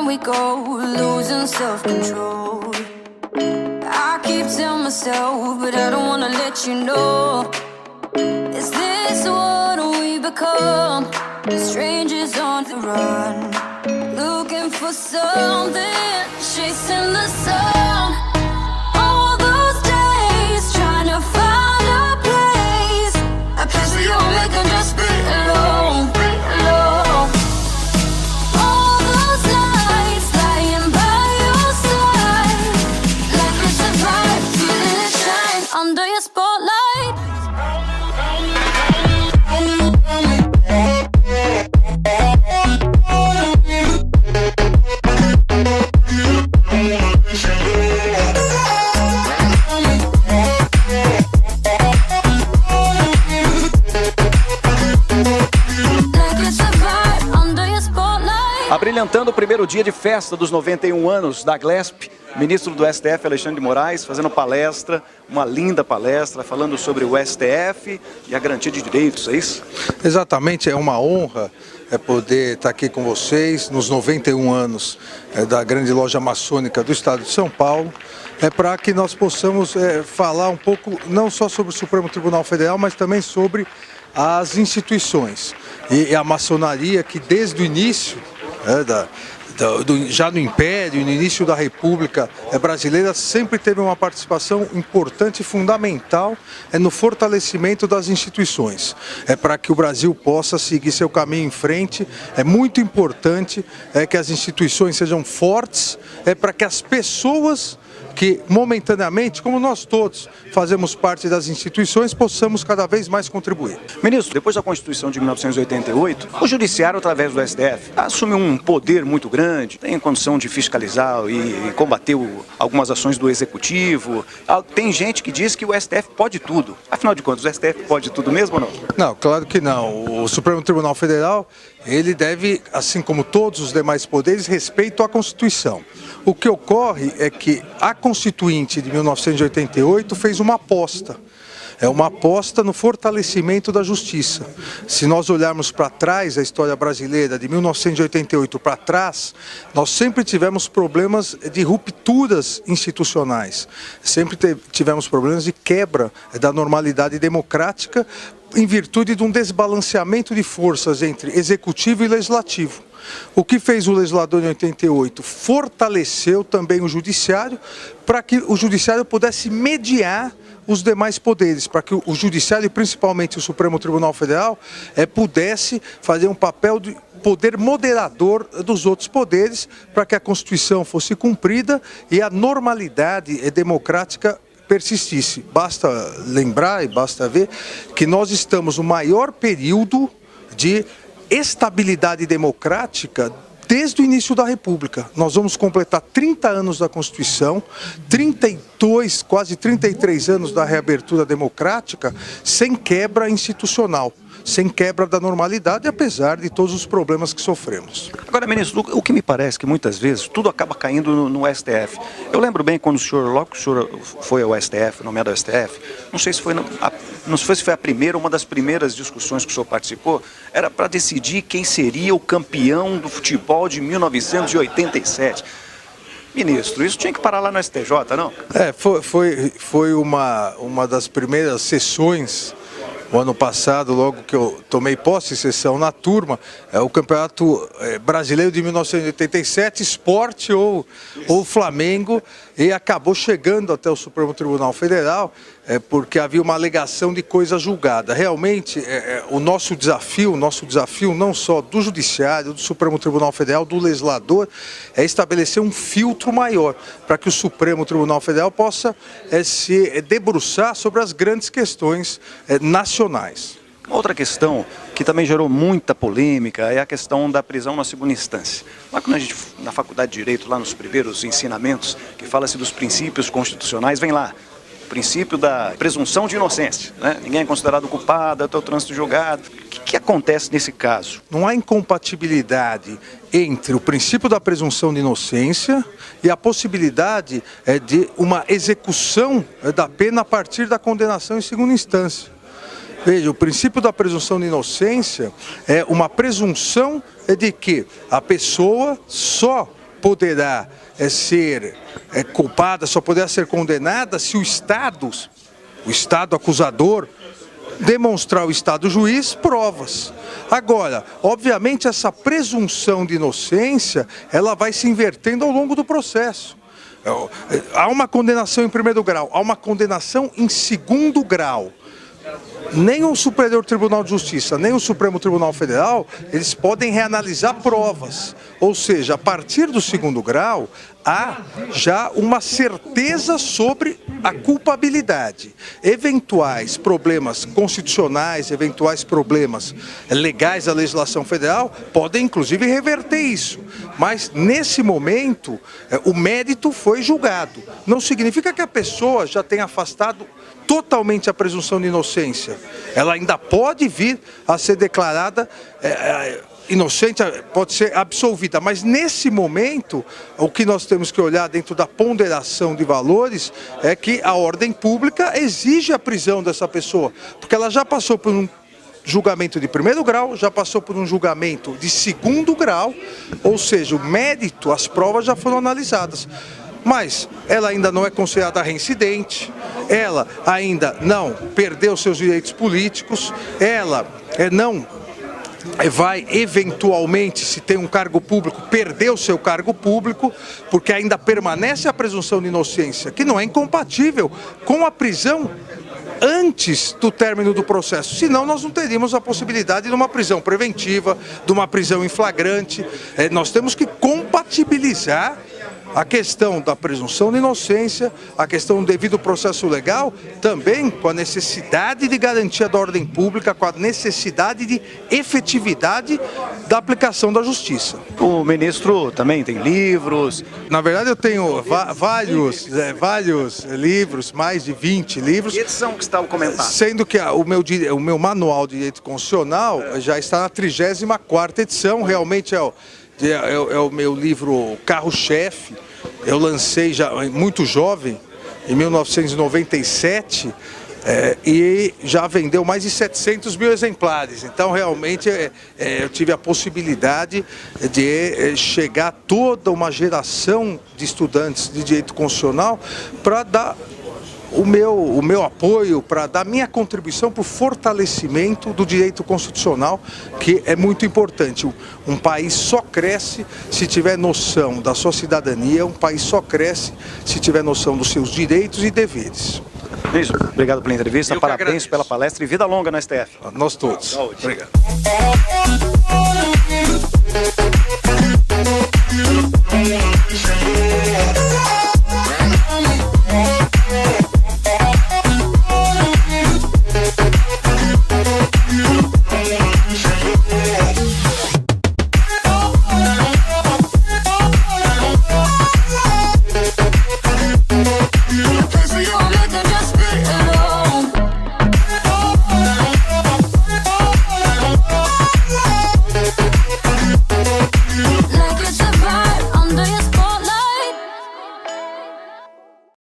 we go, losing self-control. I keep telling myself, but I don't wanna let you know. Is this what we become? Strangers on the run, looking for something, chasing the sun. All those days trying to find a place, a place where you make them just be alone, alone. All those nights lying by your side, like it's a vibe, feeling it shine under your spotlight. Abrilhantando o primeiro dia de festa dos 91 anos da Glesp, ministro do STF, Alexandre de Moraes, fazendo palestra, uma linda palestra, falando sobre o STF e a garantia de direitos, é isso? Exatamente, é uma honra poder estar aqui com vocês nos 91 anos da grande loja maçônica do estado de São Paulo, para que nós possamos falar um pouco, não só sobre o Supremo Tribunal Federal, mas também sobre as instituições e a maçonaria que desde o início, já no Império, no início da República Brasileira, sempre teve uma participação importante e fundamental no fortalecimento das instituições. Para que o Brasil possa seguir seu caminho em frente, é muito importante que as instituições sejam fortes, para que as pessoas que momentaneamente, como nós todos fazemos parte das instituições, possamos cada vez mais contribuir. Ministro, depois da Constituição de 1988, o Judiciário, através do STF, assume um poder muito grande, tem condição de fiscalizar e combater algumas ações do Executivo. Tem gente que diz que o STF pode tudo. Afinal de contas, o STF pode tudo mesmo ou não? Não, claro que não. O Supremo Tribunal Federal, ele deve, assim como todos os demais poderes, respeito à Constituição. O que ocorre é que a Constituinte de 1988 fez uma aposta. É uma aposta no fortalecimento da justiça. Se nós olharmos para trás, a história brasileira de 1988 para trás, nós sempre tivemos problemas de rupturas institucionais. Sempre tivemos problemas de quebra da normalidade democrática em virtude de um desbalanceamento de forças entre executivo e legislativo. O que fez o legislador em 88? Fortaleceu também o judiciário para que o judiciário pudesse mediar os demais poderes, para que o judiciário e principalmente o Supremo Tribunal Federal pudesse fazer um papel de poder moderador dos outros poderes para que a Constituição fosse cumprida e a normalidade democrática persistisse. Basta lembrar e basta ver que nós estamos no maior período de estabilidade democrática desde o início da República. Nós vamos completar 30 anos da Constituição, 32, quase 33 anos da reabertura democrática, sem quebra institucional, sem quebra da normalidade, apesar de todos os problemas que sofremos. Agora, ministro, o que me parece que muitas vezes tudo acaba caindo no STF. Eu lembro bem quando logo que o senhor foi ao STF, nomeado ao STF, não sei se foi a primeira, uma das primeiras discussões que o senhor participou, era para decidir quem seria o campeão do futebol de 1987. Ministro, isso tinha que parar lá no STJ, não? Foi uma das primeiras sessões. O ano passado, logo que eu tomei posse, sessão na turma, o Campeonato Brasileiro de 1987, Sport ou Flamengo, e acabou chegando até o Supremo Tribunal Federal, porque havia uma alegação de coisa julgada. Realmente, o nosso desafio não só do Judiciário, do Supremo Tribunal Federal, do legislador, é estabelecer um filtro maior, para que o Supremo Tribunal Federal possa se debruçar sobre as grandes questões nacionais. Outra questão que também gerou muita polêmica é a questão da prisão na segunda instância. Lá quando a gente, na Faculdade de Direito, lá nos primeiros ensinamentos, que fala-se dos princípios constitucionais, vem lá, o princípio da presunção de inocência, né? Ninguém é considerado culpado até o trânsito julgado. O que acontece nesse caso? Não há incompatibilidade entre o princípio da presunção de inocência e a possibilidade de uma execução da pena a partir da condenação em segunda instância. Veja, o princípio da presunção de inocência é uma presunção de que a pessoa só poderá ser culpada, só poderá ser condenada se o Estado acusador, demonstrar ao Estado juiz provas. Agora, obviamente, essa presunção de inocência, ela vai se invertendo ao longo do processo. Há uma condenação em primeiro grau, há uma condenação em segundo grau. Nem o Superior Tribunal de Justiça, nem o Supremo Tribunal Federal, eles podem reanalisar provas. Ou seja, a partir do segundo grau, há já uma certeza sobre a culpabilidade. Eventuais problemas constitucionais, eventuais problemas legais da legislação federal, podem inclusive reverter isso. Mas, nesse momento, o mérito foi julgado. Não significa que a pessoa já tenha afastado totalmente a presunção de inocência. Ela ainda pode vir a ser declarada inocente, pode ser absolvida, mas nesse momento o que nós temos que olhar dentro da ponderação de valores é que a ordem pública exige a prisão dessa pessoa, porque ela já passou por um julgamento de primeiro grau, já passou por um julgamento de segundo grau, ou seja, o mérito, as provas já foram analisadas. Mas ela ainda não é considerada reincidente, ela ainda não perdeu seus direitos políticos, ela não vai eventualmente, se tem um cargo público, perder o seu cargo público, porque ainda permanece a presunção de inocência, que não é incompatível com a prisão antes do término do processo. Senão nós não teríamos a possibilidade de uma prisão preventiva, de uma prisão em flagrante. Nós temos que compatibilizar a questão da presunção de inocência, a questão do devido processo legal, também com a necessidade de garantia da ordem pública, com a necessidade de efetividade da aplicação da justiça. O ministro também tem livros. Na verdade, eu tenho vários livros, mais de 20 livros. Que edição que está o comentário? Sendo que o meu manual de direito constitucional já está na 34ª edição, realmente é o meu livro carro-chefe. Eu lancei já muito jovem, em 1997, e já vendeu mais de 700 mil exemplares. Então, realmente, eu tive a possibilidade de chegar a toda uma geração de estudantes de direito constitucional para dar o meu apoio, para dar minha contribuição para o fortalecimento do direito constitucional, que é muito importante. Um país só cresce se tiver noção da sua cidadania, um país só cresce se tiver noção dos seus direitos e deveres. Ministro, obrigado pela entrevista, parabéns pela palestra e vida longa no STF. Nós todos. Saúde. Obrigado.